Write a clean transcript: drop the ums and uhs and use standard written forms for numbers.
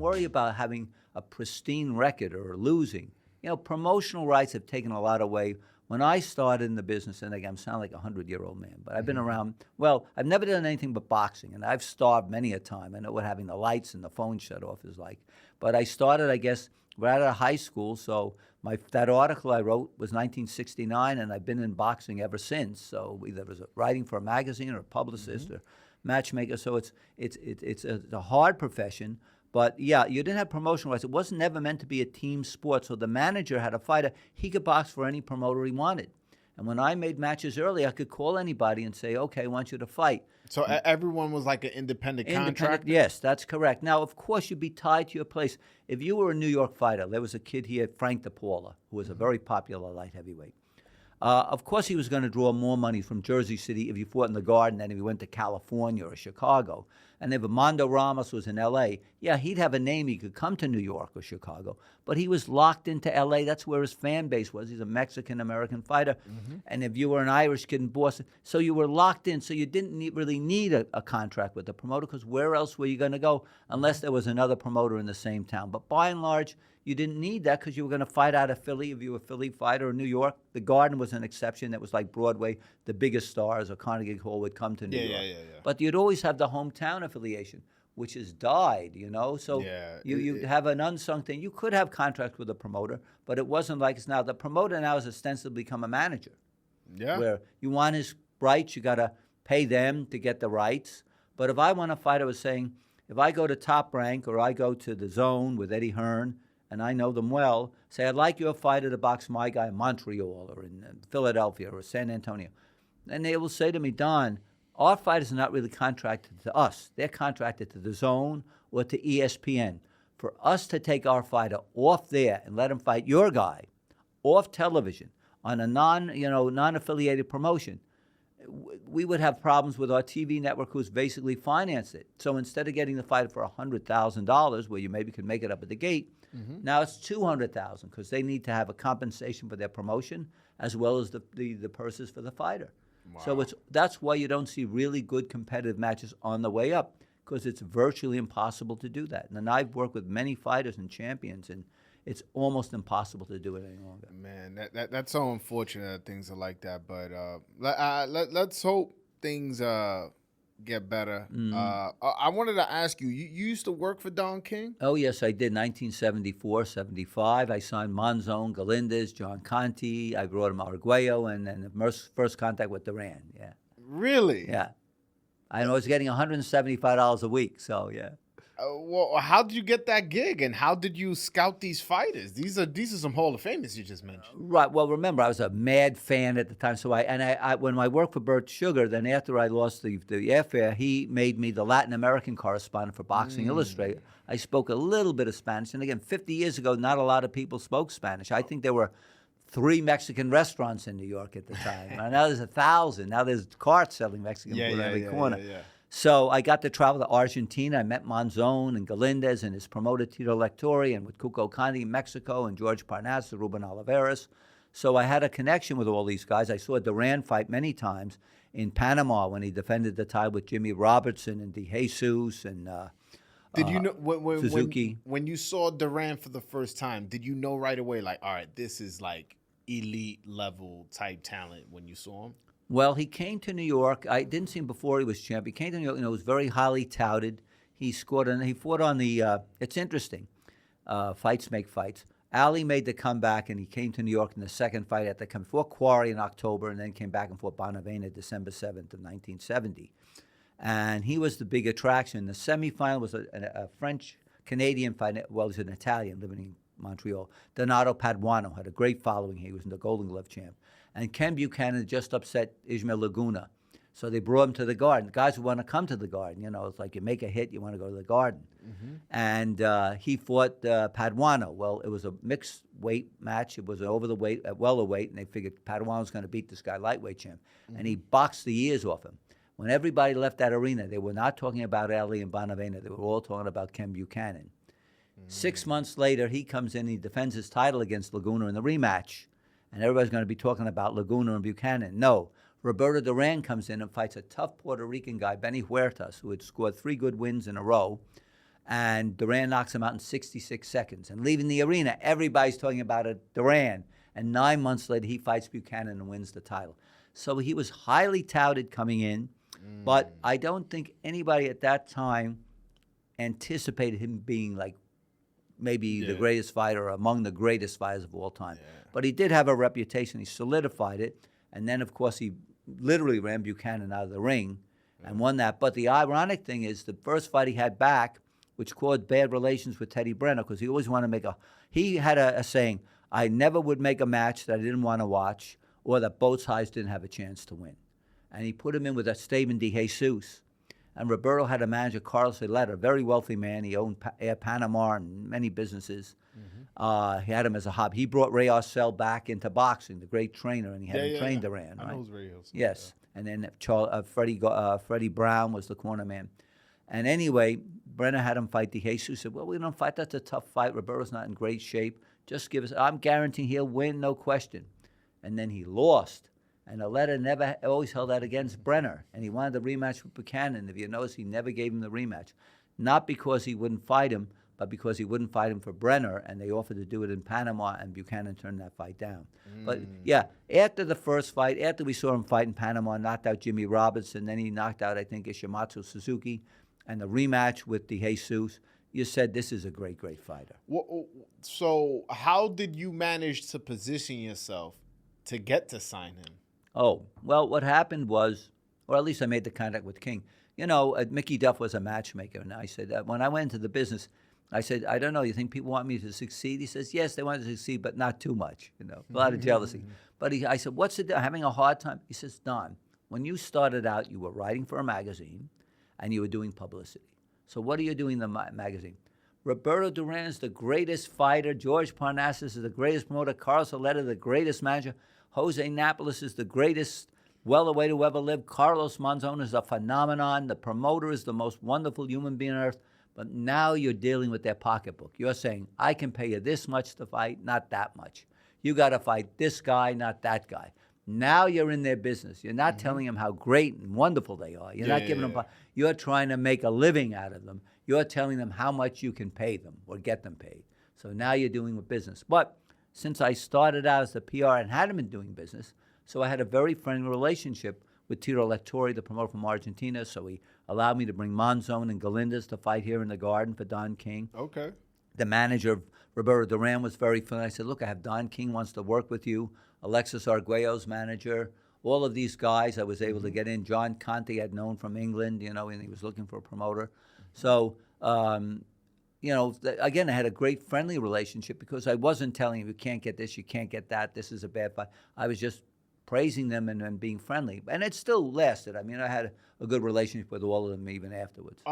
worry about having a pristine record or losing. Promotional rights have taken a lot away. When I started in the business, and again, I sound like a 100-year-old man, but I've been around, I've never done anything but boxing, and I've starved many a time. I know what having the lights and the phone shut off is like. But I started, I guess, right out of high school, so that article I wrote was 1969, and I've been in boxing ever since. So either it was writing for a magazine or a publicist or matchmaker. So it's a hard profession. But, yeah, you didn't have promotional rights. It wasn't never meant to be a team sport. So the manager had a fighter. He could box for any promoter he wanted. And when I made matches early, I could call anybody and say, okay, I want you to fight. So everyone was like an independent contractor? Yes, that's correct. Now, of course, you'd be tied to your place. If you were a New York fighter, there was a kid here, Frank DePaula, who was a very popular light heavyweight. Of course, he was going to draw more money from Jersey City if he fought in the Garden than if he went to California or Chicago. And if Armando Ramos was in L.A., yeah, he'd have a name. He could come to New York or Chicago. But he was locked into L.A. That's where his fan base was. He's a Mexican-American fighter. And if you were an Irish kid in Boston, so you were locked in. So you didn't really need a contract with the promoter, because where else were you going to go unless there was another promoter in the same town? But by and large, you didn't need that because you were going to fight out of Philly if you were a Philly fighter, or New York. The Garden was an exception. That was like Broadway. The biggest stars or Carnegie Hall would come to New York. Yeah. But you'd always have the hometown affiliation, which has died, So you'd have an unsung thing. You could have contracts with a promoter, but it wasn't like it's now. The promoter now has ostensibly become a manager. Yeah. Where you want his rights, you got to pay them to get the rights. But if I want a fighter, I was saying, if I go to Top Rank or I go to the Zone with Eddie Hearn, and I know them well, say, I'd like your fighter to box my guy in Montreal or in Philadelphia or San Antonio. And they will say to me, Don, our fighters are not really contracted to us. They're contracted to the Zone or to ESPN. For us to take our fighter off there and let him fight your guy off television on a non-affiliated promotion, we would have problems with our TV network, who's basically financed it. So instead of getting the fighter for $100,000, where you maybe could make it up at the gate, now it's $200,000 because they need to have a compensation for their promotion as well as the purses for the fighter. Wow. So that's why you don't see really good competitive matches on the way up, because it's virtually impossible to do that. And I've worked with many fighters and champions, and it's almost impossible to do it any longer. Man, that's so unfortunate that things are like that. But let's hope things get better. I wanted to ask you, you used to work for Don King? Oh, yes, I did. 1974, 75. I signed Monzon, Galindez, John Conti. I brought him Arguello, and then the first contact with Duran, yeah. Really? Yeah. I was getting $175 a week, so yeah. Well, how did you get that gig, and how did you scout these fighters? These are some Hall of Famers you just mentioned. Right. Well, remember, I was a mad fan at the time. So I when I worked for Bert Sugar, then after I lost the airfare, he made me the Latin American correspondent for Boxing Illustrated. I spoke a little bit of Spanish, and again, 50 years ago, not a lot of people spoke Spanish. I think there were 3 Mexican restaurants in New York at the time. Now there's 1,000. Now there's carts selling Mexican food every corner. Yeah. So I got to travel to Argentina. I met Monzon and Galindez and his promoter Tito Lectori, and with Cuco Conti in Mexico, and George Parnas, Ruben Oliveras. So I had a connection with all these guys. I saw Duran fight many times in Panama when he defended the title with Jimmy Robertson and De Jesus and did you know Suzuki. When you saw Duran for the first time, did you know right away, like, all right, this is like elite level type talent when you saw him? Well, he came to New York. I didn't see him before he was champ. He came to New York, was very highly touted. He scored, and he fought on the, it's interesting, fights make fights. Ali made the comeback, and he came to New York in the second fight at the fought Quarry in October, and then came back and fought Bonavena December 7th of 1970. And he was the big attraction. The semifinal was a French-Canadian fight. Well, he was an Italian living in Montreal. Donato Paduano had a great following. He was the Golden Glove champ. And Ken Buchanan just upset Ismael Laguna. So they brought him to the Garden. The guys would want to come to the Garden. It's like you make a hit, you want to go to the Garden. And he fought Paduano. Well, it was a mixed weight match. It was over the weight, at welterweight, and they figured Paduano was going to beat this guy lightweight champ. And he boxed the ears off him. When everybody left that arena, they were not talking about Ali and Bonavena. They were all talking about Ken Buchanan. 6 months later, he comes in, he defends his title against Laguna in the rematch. And everybody's going to be talking about Laguna and Buchanan. No, Roberto Duran comes in and fights a tough Puerto Rican guy, Benny Huertas, who had scored 3 good wins in a row. And Duran knocks him out in 66 seconds. And leaving the arena, everybody's talking about Duran. And 9 months later, he fights Buchanan and wins the title. So he was highly touted coming in, but I don't think anybody at that time anticipated him being like maybe the greatest fighter or among the greatest fighters of all time. But he did have a reputation. He solidified it. And then, of course, he literally ran Buchanan out of the ring and won that. But the ironic thing is the first fight he had back, which caused bad relations with Teddy Brenner, because he always wanted to make he had a saying, I never would make a match that I didn't want to watch or that both sides didn't have a chance to win. And he put him in with Esteban de Jesus. And Roberto had a manager, Carlos Aleta, a very wealthy man. He owned Air Panama and many businesses. He had him as a hobby. He brought Ray Arcel back into boxing, the great trainer, and he had him train Duran. Right? I know Ray Arcel. Yes. And then Freddie Brown was the corner man. And anyway, Brenner had him fight De Jesus. Said, well, we don't fight. That's a tough fight. Roberto's not in great shape. Just give us, I'm guaranteeing he'll win, no question. And then he lost. And Aleta always held that against Brenner. And he wanted the rematch with Buchanan. If you notice, he never gave him the rematch. Not because he wouldn't fight him, but because he wouldn't fight him for Brenner. And they offered to do it in Panama, and Buchanan turned that fight down. But, yeah, after the first fight, after we saw him fight in Panama, knocked out Jimmy Robertson, then he knocked out, I think, Ishimatsu Suzuki. And the rematch with De Jesus, you said this is a great, great fighter. So how did you manage to position yourself to get to sign him? Oh, well, what happened was, or at least I made the contact with King. You know, Mickey Duff was a matchmaker. And I said, when I went into the business, I said, I don't know, you think people want me to succeed? He says, yes, they want to succeed, but not too much, you know, a lot of jealousy. But I said, what's it, having a hard time? He says, Don, when you started out, you were writing for a magazine, and you were doing publicity. So what are you doing in the magazine? Roberto Duran is the greatest fighter. George Parnassus is the greatest promoter. Carlos Aleta, the greatest manager. Jose Napoles is the greatest welterweight who ever lived. Carlos Monzon is a phenomenon. The promoter is the most wonderful human being on earth. But now you're dealing with their pocketbook. You're saying, I can pay you this much to fight, not that much. You got to fight this guy, not that guy. Now you're in their business. You're not telling them how great and wonderful they are. You're not giving them. You're trying to make a living out of them. You're telling them how much you can pay them or get them paid. So now you're doing with business. But since I started out as the PR and hadn't been doing business, so I had a very friendly relationship with Tito Lattori, the promoter from Argentina. So he allowed me to bring Monzon and Galindez to fight here in the Garden for Don King. Okay. The manager of Roberto Duran was very friendly. I said, look, I have Don King wants to work with you. Alexis Arguello's manager, all of these guys I was able to get in. John Conte I'd known from England, you know, and he was looking for a promoter. So, you know, again, I had a great friendly relationship because I wasn't telling you can't get this, you can't get that, this is a bad fight. I was just praising them and being friendly. And it still lasted. I mean, I had a good relationship with all of them even afterwards.